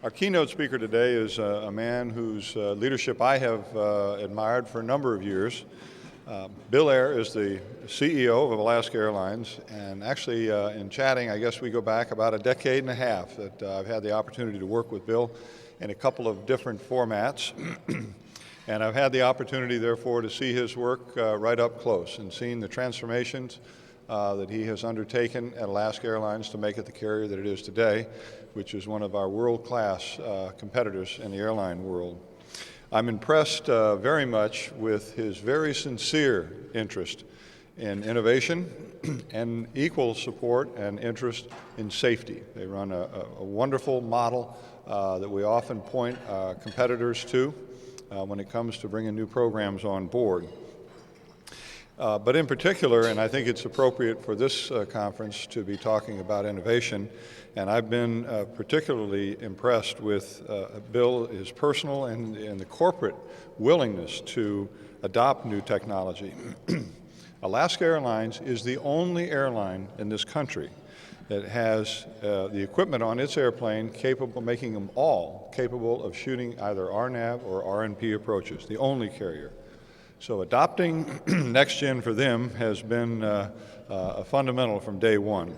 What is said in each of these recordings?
Our keynote speaker today is a man whose leadership I have admired for a number of years. Bill Ayer is the CEO of Alaska Airlines, and actually in chatting, I guess we go back about a decade and a half that I've had the opportunity to work with Bill in a couple of different formats. And I've had the opportunity, therefore, to see his work right up close and seeing the transformations that he has undertaken at Alaska Airlines to make it the carrier that it is today, which is one of our world-class competitors in the airline world. I'm impressed very much with his very sincere interest in innovation and equal support and interest in safety. They run a wonderful model that we often point competitors to when it comes to bringing new programs on board. But in particular, and I think it's appropriate for this conference to be talking about innovation, and I've been particularly impressed with Bill, his personal and the corporate willingness to adopt new technology. Alaska Airlines is the only airline in this country that has the equipment on its airplane capable, making them all capable of shooting either RNAV or RNP approaches, the only carrier. So adopting next gen for them has been a fundamental from day one.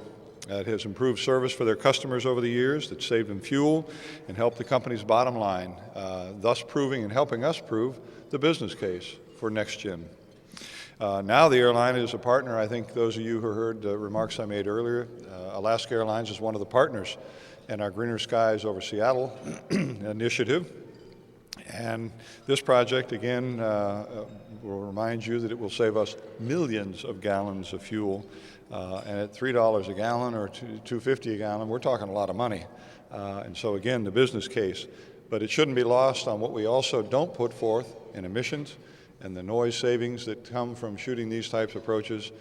It has improved service for their customers over the years, that saved them fuel and helped the company's bottom line, thus proving and helping us prove the business case for next gen. Now the airline is a partner. I think those of you who heard the remarks I made earlier, Alaska Airlines is one of the partners in our Greener Skies over Seattle initiative. And this project, again, will remind you that it will save us millions of gallons of fuel. And at $3 a gallon or $2.50 a gallon, we're talking a lot of money. And so, again, the business case. But it shouldn't be lost on what we also don't put forth in emissions and the noise savings that come from shooting these types of approaches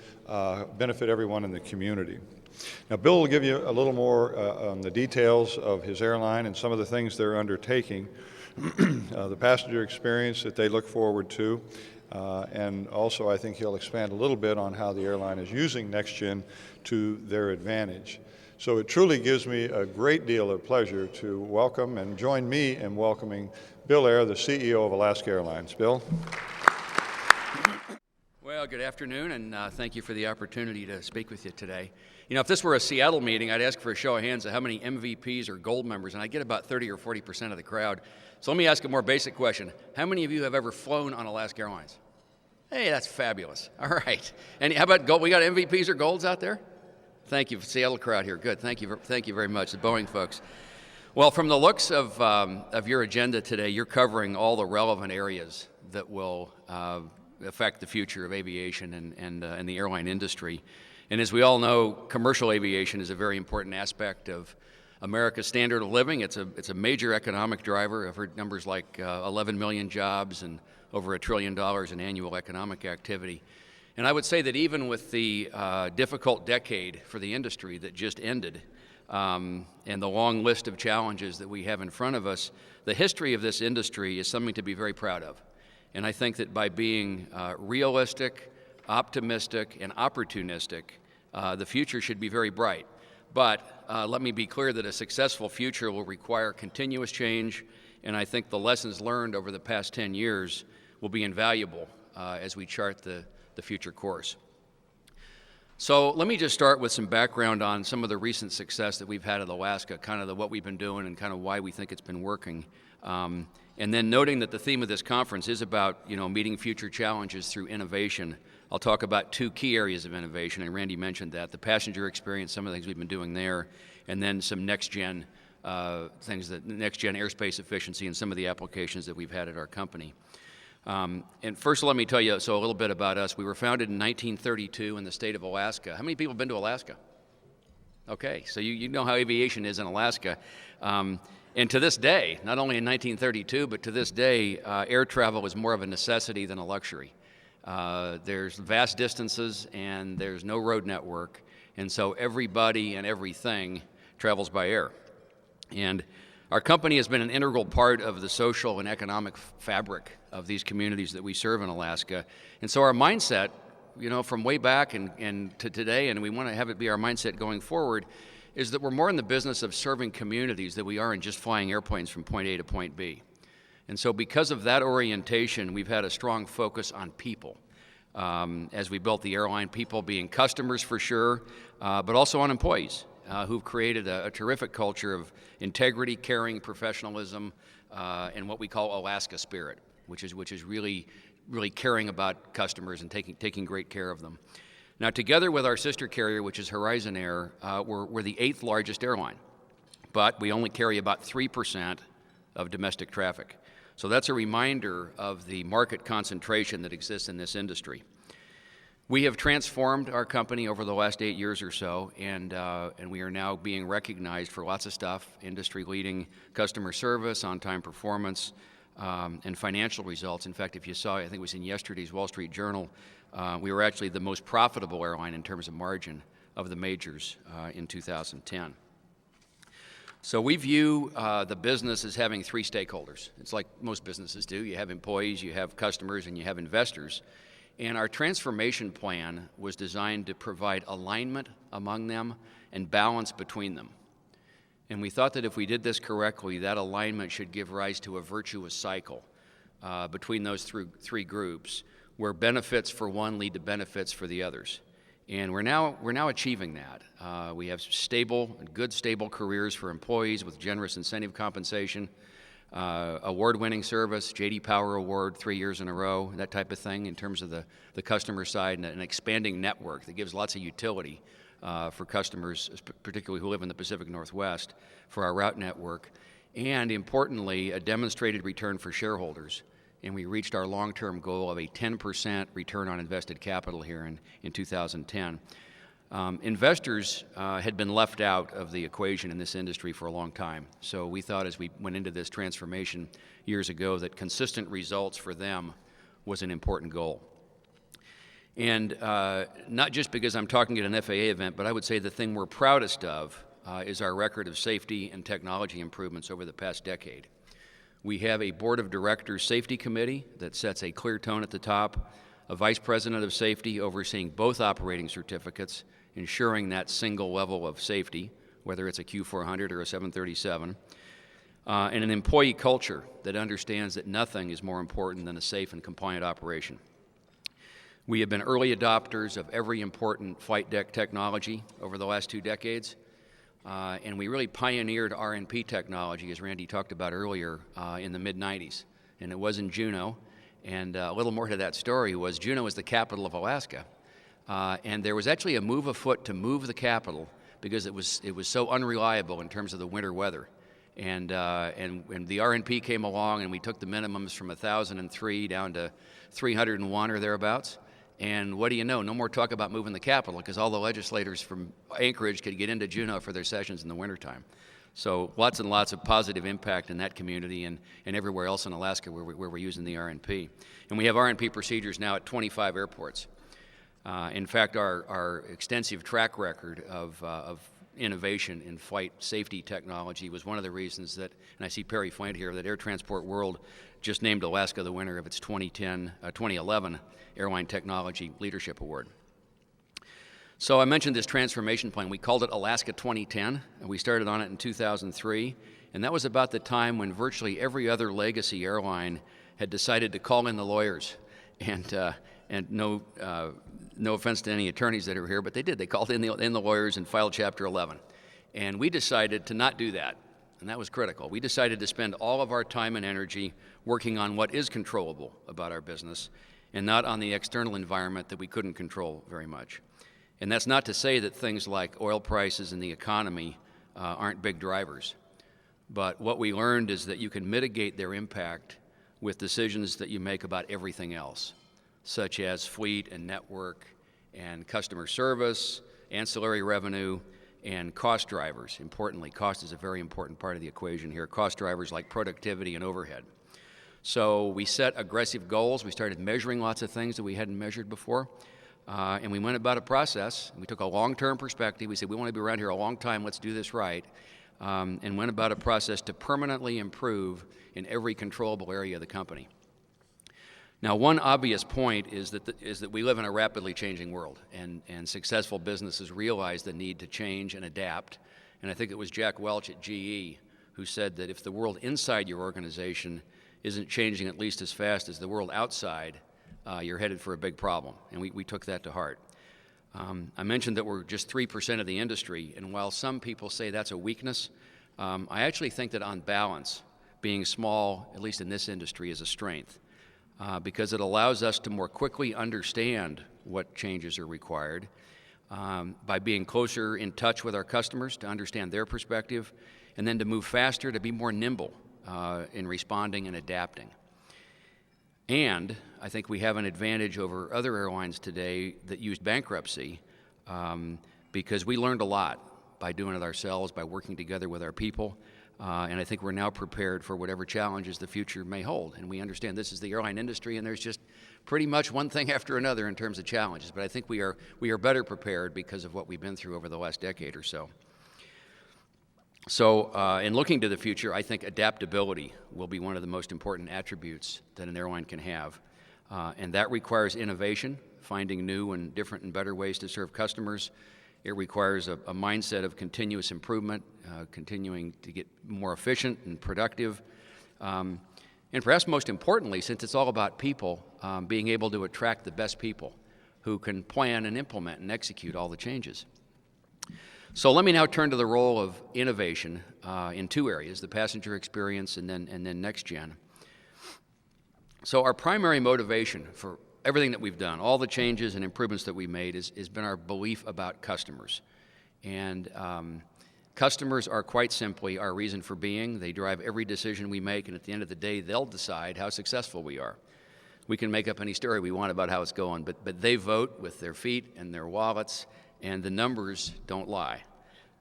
benefit everyone in the community. Now, Bill will give you a little more on the details of his airline and some of the things they're undertaking. The passenger experience that they look forward to, and also I think he'll expand a little bit on how the airline is using NextGen to their advantage. So it truly gives me a great deal of pleasure to welcome and join me in welcoming Bill Ayer, the CEO of Alaska Airlines. Bill? Well, good afternoon, and thank you for the opportunity to speak with you today. You know, if this were a Seattle meeting, I'd ask for a show of hands of how many MVPs or gold members, and I get about 30 or 40% of the crowd. So let me ask a more basic question. How many of you have ever flown on Alaska Airlines? Hey, that's fabulous. All right. And how about gold? We got MVPs or golds out there? Thank you, Seattle crowd here. Good. Thank you very much, the Boeing folks. Well, from the looks of your agenda today, you're covering all the relevant areas that will affect the future of aviation and the airline industry. And as we all know, commercial aviation is a very important aspect of America's standard of living. It's a major economic driver. I've heard numbers like 11 million jobs and over $1 trillion in annual economic activity. And I would say that even with the difficult decade for the industry that just ended, and the long list of challenges that we have in front of us, the history of this industry is something to be very proud of. And I think that by being realistic, optimistic, and opportunistic, the future should be very bright. But let me be clear that a successful future will require continuous change, and I think the lessons learned over the past 10 years will be invaluable as we chart the future course. So let me just start with some background on some of the recent success that we've had at Alaska, kind of what we've been doing and kind of why we think it's been working. And then noting that the theme of this conference is about, meeting future challenges through innovation, I'll talk about two key areas of innovation, and Randy mentioned that, the passenger experience, some of the things we've been doing there, and then some next-gen things, next-gen airspace efficiency and some of the applications that we've had at our company. And first, let me tell you a little bit about us. We were founded in 1932 in the state of Alaska. How many people have been to Alaska? Okay, so you know how aviation is in Alaska. And to this day, not only in 1932, but to this day, air travel is more of a necessity than a luxury. There's vast distances and there's no road network, and so everybody and everything travels by air. And our company has been an integral part of the social and economic fabric of these communities that we serve in Alaska. And so our mindset, from way back and to today, and we want to have it be our mindset going forward, is that we're more in the business of serving communities than we are in just flying airplanes from point A to point B. And so because of that orientation, we've had a strong focus on people. As we built the airline, people being customers for sure, but also on employees who've created a terrific culture of integrity, caring, professionalism, and what we call Alaska spirit, which is really caring about customers and taking great care of them. Now, together with our sister carrier, which is Horizon Air, we're the 8th largest airline, but we only carry about 3% of domestic traffic. So that's a reminder of the market concentration that exists in this industry. We have transformed our company over the last 8 years or so, and we are now being recognized for lots of stuff: industry-leading customer service, on-time performance, and financial results. In fact, if you saw, I think it was in yesterday's Wall Street Journal, we were actually the most profitable airline in terms of margin of the majors in 2010. So we view the business as having 3 stakeholders. It's like most businesses do. You have employees, you have customers, and you have investors. And our transformation plan was designed to provide alignment among them and balance between them. And we thought that if we did this correctly, that alignment should give rise to a virtuous cycle between those 3 groups, where benefits for one lead to benefits for the others. And we're now achieving that. We have good stable careers for employees with generous incentive compensation, award-winning service, J.D. Power Award 3 years in a row, that type of thing in terms of the customer side, and an expanding network that gives lots of utility for customers, particularly who live in the Pacific Northwest, for our route network, and importantly, a demonstrated return for shareholders. And we reached our long-term goal of a 10% return on invested capital here in 2010. Investors had been left out of the equation in this industry for a long time. So we thought, as we went into this transformation years ago, that consistent results for them was an important goal. And not just because I'm talking at an FAA event, but I would say the thing we're proudest of is our record of safety and technology improvements over the past decade. We have a board of directors safety committee that sets a clear tone at the top, a vice president of safety overseeing both operating certificates, ensuring that single level of safety, whether it's a Q400 or a 737, and an employee culture that understands that nothing is more important than a safe and compliant operation. We have been early adopters of every important flight deck technology over the last 2 decades. And we really pioneered R&P technology, as Randy talked about earlier, in the mid-'90s. And it was in Juneau. And a little more to that story was Juneau is the capital of Alaska. And there was actually a move afoot to move the capital because it was so unreliable in terms of the winter weather. And when the R&P came along, and we took the minimums from 1,003 down to 301 or thereabouts. And what do you know? No more talk about moving the capital, because all the legislators from Anchorage could get into Juneau for their sessions in the wintertime. So lots and lots of positive impact in that community and everywhere else in Alaska where we're using the R&P. And we have R&P procedures now at 25 airports. In fact, our extensive track record of innovation in flight safety technology was one of the reasons that, and I see Perry Flint here, that Air Transport World just named Alaska the winner of its 2011 Airline Technology Leadership Award. So I mentioned this transformation plan. We called it Alaska 2010, and we started on it in 2003. And that was about the time when virtually every other legacy airline had decided to call in the lawyers. And no offense to any attorneys that are here, but they did. They called in the lawyers and filed Chapter 11. And we decided to not do that, and that was critical. We decided to spend all of our time and energy working on what is controllable about our business and not on the external environment that we couldn't control very much. And that's not to say that things like oil prices and the economy aren't big drivers. But what we learned is that you can mitigate their impact with decisions that you make about everything else, such as fleet and network and customer service, ancillary revenue, and cost drivers. Importantly, cost is a very important part of the equation here. Cost drivers like productivity and overhead. So we set aggressive goals. We started measuring lots of things that we hadn't measured before. And we went about a process. We took a long-term perspective. We said, we want to be around here a long time. Let's do this right. And went about a process to permanently improve in every controllable area of the company. Now, one obvious point is that we live in a rapidly changing world, and successful businesses realize the need to change and adapt And I think it was Jack Welch at GE who said that if the world inside your organization isn't changing at least as fast as the world outside, you're headed for a big problem. And we took that to heart. I mentioned that we're just 3% of the industry, and while some people say that's a weakness, I actually think that on balance, being small, at least in this industry, is a strength, because it allows us to more quickly understand what changes are required by being closer in touch with our customers to understand their perspective, and then to move faster, to be more nimble in responding and adapting. And I think we have an advantage over other airlines today that used bankruptcy because we learned a lot by doing it ourselves, by working together with our people. And I think we're now prepared for whatever challenges the future may hold. And we understand this is the airline industry, and there's just pretty much one thing after another in terms of challenges. But I think we are better prepared because of what we've been through over the last decade or so. So in looking to the future, I think adaptability will be one of the most important attributes that an airline can have. And that requires innovation, finding new and different and better ways to serve customers. It requires a mindset of continuous improvement, continuing to get more efficient and productive. And perhaps most importantly, since it's all about people, being able to attract the best people who can plan and implement and execute all the changes. So let me now turn to the role of innovation in two areas, the passenger experience and then next gen. So our primary motivation for everything that we've done, all the changes and improvements that we made, has been our belief about customers. And customers are quite simply our reason for being. They drive every decision we make, and at the end of the day, they'll decide how successful we are. We can make up any story we want about how it's going, but they vote with their feet and their wallets, and the numbers don't lie.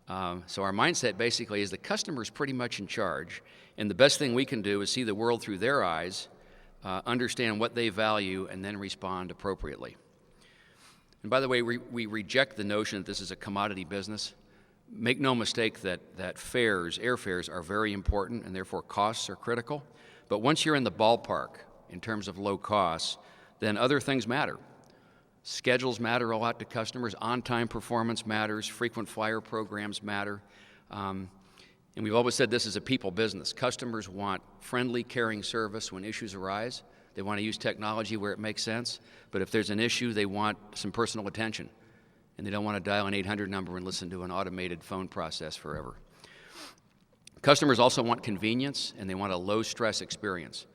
So our mindset basically is the customer's pretty much in charge, and the best thing we can do is see the world through their eyes, understand what they value, and then respond appropriately. And by the way, we reject the notion that this is a commodity business. Make no mistake that airfares are very important, and therefore costs are critical. But once you're in the ballpark in terms of low costs, then other things matter. Schedules matter a lot to customers. On-time performance matters. Frequent flyer programs matter. And we've always said this is a people business. Customers want friendly, caring service when issues arise. They want to use technology where it makes sense. But if there's an issue, they want some personal attention. And they don't want to dial an 800 number and listen to an automated phone process forever. Customers also want convenience, and they want a low-stress experience.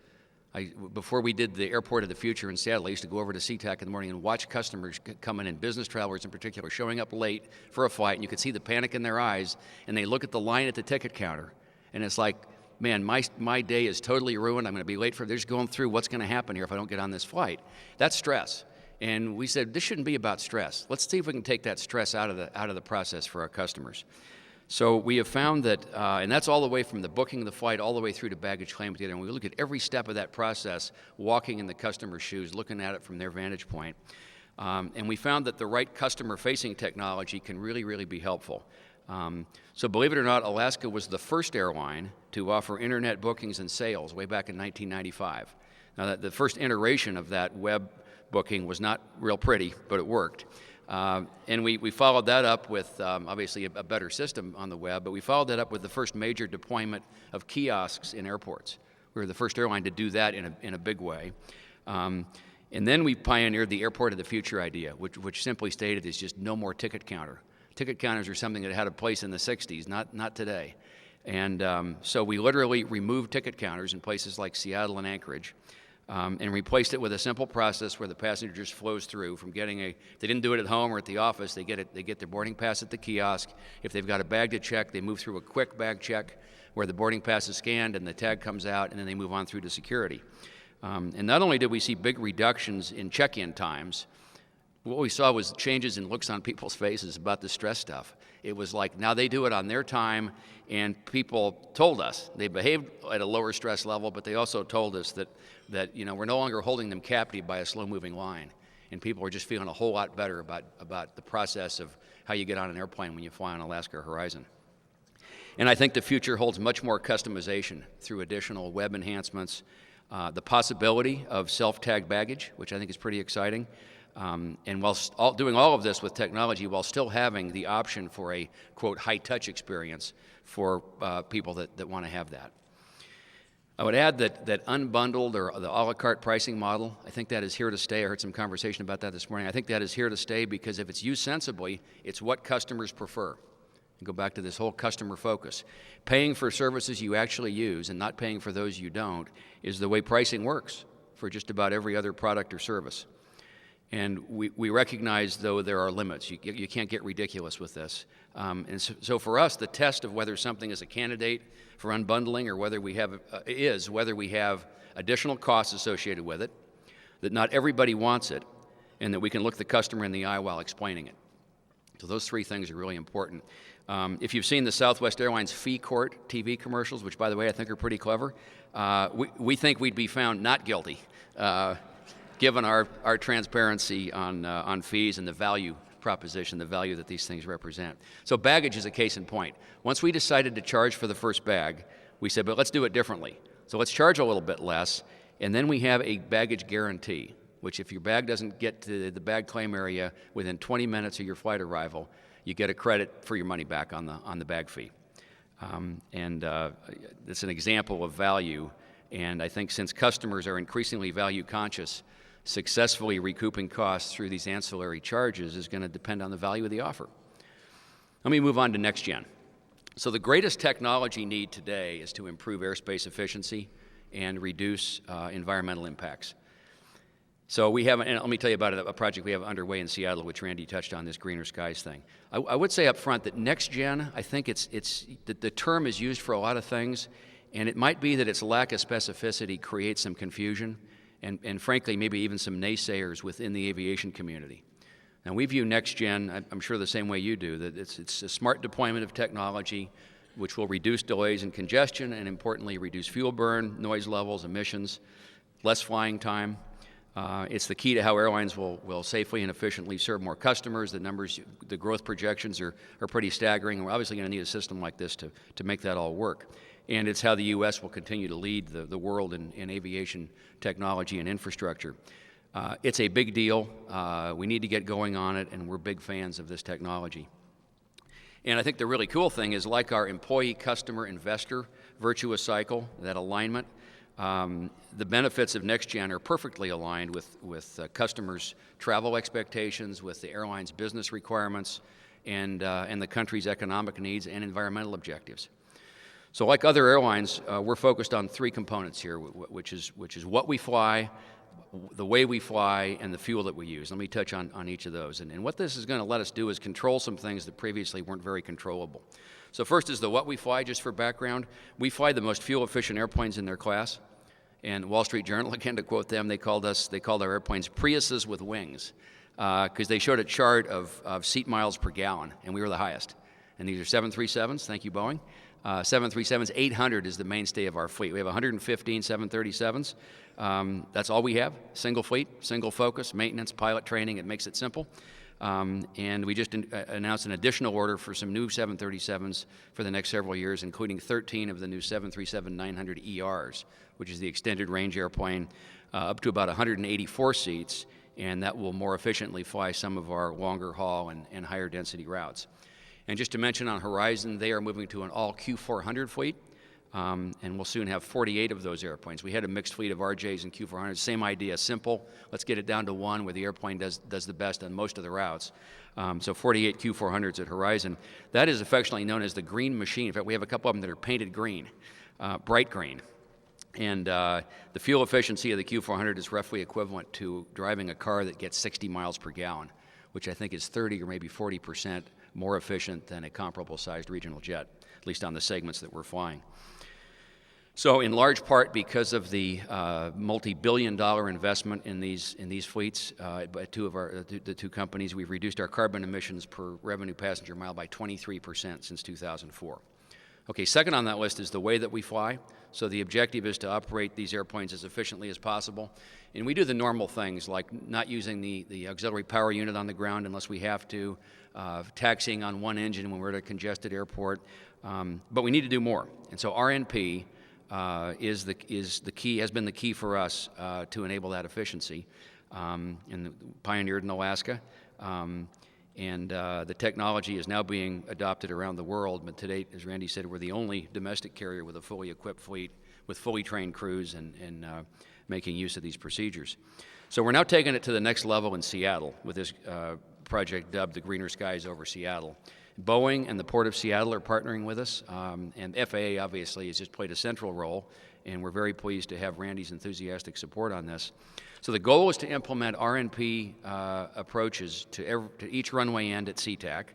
Before we did the Airport of the Future in Seattle, I used to go over to SeaTac in the morning and watch customers come in, business travelers in particular, showing up late for a flight, and you could see the panic in their eyes, and they look at the line at the ticket counter, and it's like, man, my day is totally ruined. I'm going to be late they're just going through what's going to happen here if I don't get on this flight. That's stress. And we said, this shouldn't be about stress. Let's see if we can take that stress out of the process for our customers. So we have found that, and that's all the way from the booking of the flight all the way through to baggage claim together. And we look at every step of that process, walking in the customer's shoes, looking at it from their vantage point. And we found that the right customer-facing technology can really, really be helpful. So believe it or not, Alaska was the first airline to offer internet bookings and sales way back in 1995. Now, the first iteration of that web booking was not real pretty, but it worked. And we followed that up with, obviously, a better system on the web, but we followed that up with the first major deployment of kiosks in airports. We were the first airline to do that in a big way. And then we pioneered the Airport of the Future idea, which simply stated is just no more ticket counter. Ticket counters are something that had a place in the 60s, not today. And so we literally removed ticket counters in places like Seattle and Anchorage. And replaced it with a simple process where the passenger just flows through from getting if they didn't do it at home or at the office, they get their boarding pass at the kiosk. If they've got a bag to check, they move through a quick bag check where the boarding pass is scanned and the tag comes out, and then they move on through to security. And not only did we see big reductions in check-in times, what we saw was changes in looks on people's faces about the stress stuff. It was like now they do it on their time, and people told us they behaved at a lower stress level, but they also told us that we're no longer holding them captive by a slow-moving line, and people are just feeling a whole lot better about the process of how you get on an airplane when you fly on Alaska Horizon. And I think the future holds much more customization through additional web enhancements, the possibility of self-tagged baggage, which I think is pretty exciting. And while doing all of this with technology while still having the option for a, quote, high-touch experience for people that want to have that. I would add that unbundled or the a la carte pricing model, I think that is here to stay. I heard some conversation about that this morning. I think that is here to stay because if it's used sensibly, it's what customers prefer. And go back to this whole customer focus. Paying for services you actually use and not paying for those you don't is the way pricing works for just about every other product or service. And we recognize, though, there are limits. You can't get ridiculous with this. And so for us, the test of whether something is a candidate for unbundling or whether we have additional costs associated with it, that not everybody wants it, and that we can look the customer in the eye while explaining it. So those three things are really important. If you've seen the Southwest Airlines fee court TV commercials, which, by the way, I think are pretty clever, we think we'd be found not guilty, given our transparency on fees and the value proposition, the value that these things represent. So baggage is a case in point. Once we decided to charge for the first bag, we said, but let's do it differently. So let's charge a little bit less, and then we have a baggage guarantee, which if your bag doesn't get to the bag claim area within 20 minutes of your flight arrival, you get a credit for your money back on the bag fee. It's an example of value, and I think since customers are increasingly value conscious, successfully recouping costs through these ancillary charges is going to depend on the value of the offer. Let me move on to next gen. So the greatest technology need today is to improve airspace efficiency and reduce environmental impacts. So we have, and let me tell you about a project we have underway in Seattle, which Randy touched on, this greener skies thing. I would say up front that next gen, I think the term is used for a lot of things, and it might be that its lack of specificity creates some confusion, and frankly, maybe even some naysayers within the aviation community. Now, we view next gen, I'm sure the same way you do, that it's a smart deployment of technology which will reduce delays and congestion, and importantly, reduce fuel burn, noise levels, emissions, less flying time. It's the key to how airlines will safely and efficiently serve more customers. The growth projections are pretty staggering, and we're obviously going to need a system like this to make that all work. And it's how the U.S. will continue to lead the world in aviation technology and infrastructure. It's a big deal. We need to get going on it, and we're big fans of this technology. And I think the really cool thing is, like our employee, customer, investor virtuous cycle, that alignment, the benefits of NextGen are perfectly aligned with customers' travel expectations, with the airline's business requirements, and the country's economic needs and environmental objectives. So like other airlines, we're focused on three components here, which is what we fly, the way we fly, and the fuel that we use. Let me touch on each of those. And what this is going to let us do is control some things that previously weren't very controllable. So first is the what we fly, just for background. We fly the most fuel-efficient airplanes in their class. And Wall Street Journal, again, to quote them, they called our airplanes Priuses with wings, because they showed a chart of seat miles per gallon, and we were the highest. And these are 737s, thank you, Boeing. 737s, 800 is the mainstay of our fleet. We have 115 737s. That's all we have, single fleet, single focus, maintenance, pilot training. It makes it simple. And we just announced an additional order for some new 737s for the next several years, including 13 of the new 737-900 ERs, which is the extended range airplane, up to about 184 seats, and that will more efficiently fly some of our longer haul and higher density routes. And just to mention, on Horizon, they are moving to an all Q400 fleet, and we'll soon have 48 of those airplanes. We had a mixed fleet of RJs and Q400s, same idea, simple. Let's get it down to one where the airplane does the best on most of the routes. So 48 Q400s at Horizon. That is affectionately known as the green machine. In fact, we have a couple of them that are painted green, bright green. And the fuel efficiency of the Q400 is roughly equivalent to driving a car that gets 60 miles per gallon, which I think is 30 or maybe 40% more efficient than a comparable sized regional jet, at least on the segments that we're flying. So in large part because of the multi-billion-dollar investment in these fleets by the two companies, we've reduced our carbon emissions per revenue passenger mile by 23% since 2004. Okay, second on that list is the way that we fly. So the objective is to operate these airplanes as efficiently as possible. And we do the normal things like not using the auxiliary power unit on the ground unless we have to, taxiing on one engine when we're at a congested airport. But we need to do more. And so RNP is the key, has been the key for us to enable that efficiency. and pioneered in Alaska. The technology is now being adopted around the world, but to date, as Randy said, we're the only domestic carrier with a fully equipped fleet with fully trained crews and making use of these procedures. So we're now taking it to the next level in Seattle with this project dubbed the Greener Skies over Seattle. Boeing and the Port of Seattle are partnering with us, and FAA obviously has just played a central role, and we're very pleased to have Randy's enthusiastic support on this. So the goal is to implement RNP approaches to each runway end at SeaTac,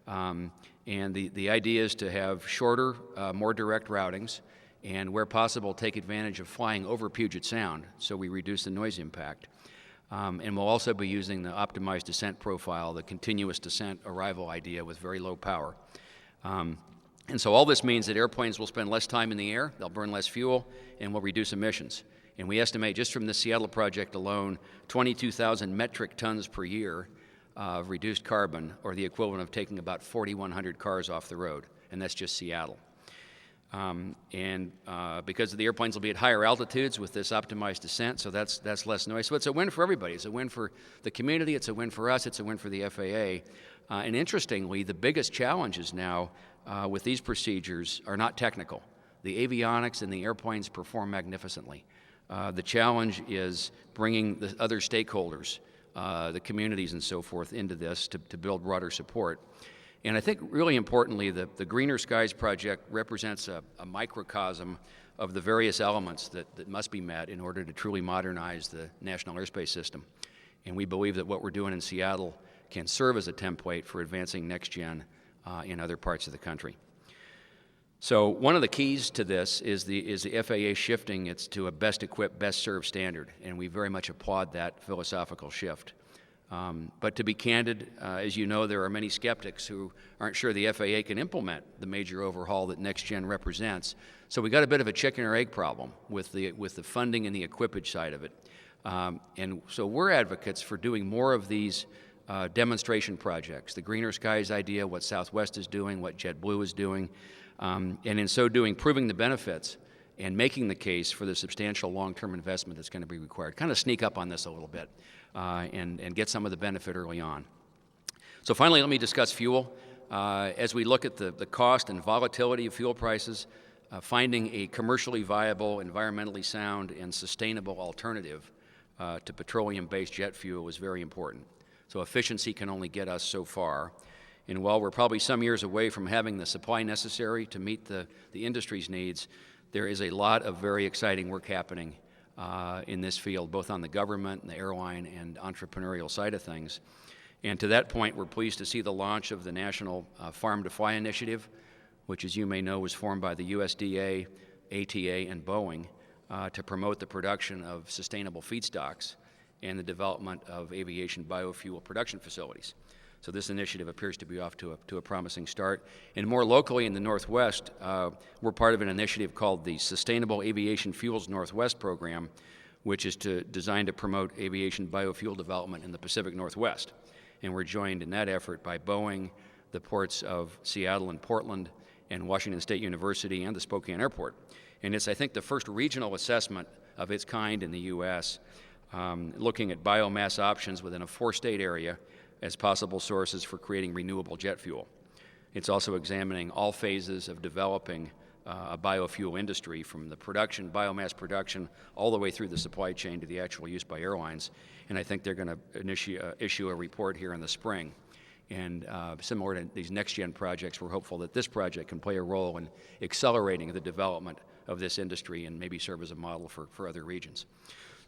and the idea is to have shorter, more direct routings, and where possible take advantage of flying over Puget Sound so we reduce the noise impact. And we'll also be using the optimized descent profile, the continuous descent arrival idea with very low power. And so all this means that airplanes will spend less time in the air, they'll burn less fuel, and will reduce emissions. And we estimate just from the Seattle project alone, 22,000 metric tons per year of reduced carbon, or the equivalent of taking about 4,100 cars off the road, and that's just Seattle. Because the airplanes will be at higher altitudes with this optimized descent, so that's less noise. So it's a win for everybody. It's a win for the community, it's a win for us, it's a win for the FAA. And interestingly, the biggest challenges now with these procedures are not technical. The avionics and the airplanes perform magnificently. The challenge is bringing the other stakeholders, the communities and so forth, into this to build broader support. And I think really importantly, the Greener Skies project represents a microcosm of the various elements that must be met in order to truly modernize the national airspace system. And we believe that what we're doing in Seattle can serve as a template for advancing next-gen in other parts of the country. So one of the keys to this is the FAA shifting it to a best-equipped, best-served standard, and we very much applaud that philosophical shift. But to be candid, as you know, there are many skeptics who aren't sure the FAA can implement the major overhaul that next-gen represents. So we got a bit of a chicken or egg problem with the funding and the equipage side of it. And so we're advocates for doing more of these demonstration projects, the Greener Skies idea, what Southwest is doing, what JetBlue is doing, and in so doing, proving the benefits and making the case for the substantial long-term investment that's going to be required. Kind of sneak up on this a little bit and get some of the benefit early on. So finally, let me discuss fuel. As we look at the cost and volatility of fuel prices, finding a commercially viable, environmentally sound, and sustainable alternative to petroleum-based jet fuel is very important. So efficiency can only get us so far. And while we're probably some years away from having the supply necessary to meet the industry's needs, there is a lot of very exciting work happening in this field, both on the government and the airline and entrepreneurial side of things. And to that point, we're pleased to see the launch of the National Farm to Fly Initiative, which, as you may know, was formed by the USDA, ATA, and Boeing to promote the production of sustainable feedstocks and the development of aviation biofuel production facilities. So this initiative appears to be off to a promising start. And more locally in the Northwest, we're part of an initiative called the Sustainable Aviation Fuels Northwest Program, which is designed to promote aviation biofuel development in the Pacific Northwest. And we're joined in that effort by Boeing, the ports of Seattle and Portland, and Washington State University, and the Spokane Airport. And it's, I think, the first regional assessment of its kind in the U.S., looking at biomass options within a 4-state area as possible sources for creating renewable jet fuel. It's also examining all phases of developing a biofuel industry, from the production, biomass production, all the way through the supply chain to the actual use by airlines. And I think they're going to issue a report here in the spring. And similar to these next-gen projects, we're hopeful that this project can play a role in accelerating the development of this industry and maybe serve as a model for other regions.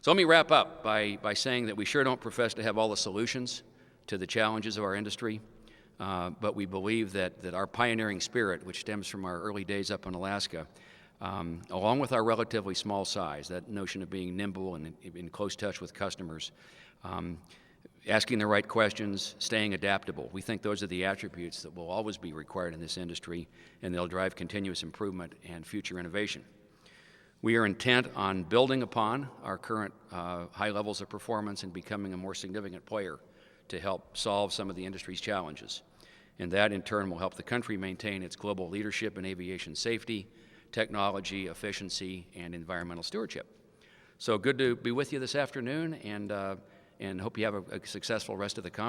So let me wrap up by saying that we sure don't profess to have all the solutions to the challenges of our industry, but we believe that our pioneering spirit, which stems from our early days up in Alaska, along with our relatively small size, that notion of being nimble and in close touch with customers, asking the right questions, staying adaptable. We think those are the attributes that will always be required in this industry, and they'll drive continuous improvement and future innovation. We are intent on building upon our current high levels of performance and becoming a more significant player to help solve some of the industry's challenges. And that, in turn, will help the country maintain its global leadership in aviation safety, technology, efficiency, and environmental stewardship. So good to be with you this afternoon, and and hope you have a successful rest of the conference.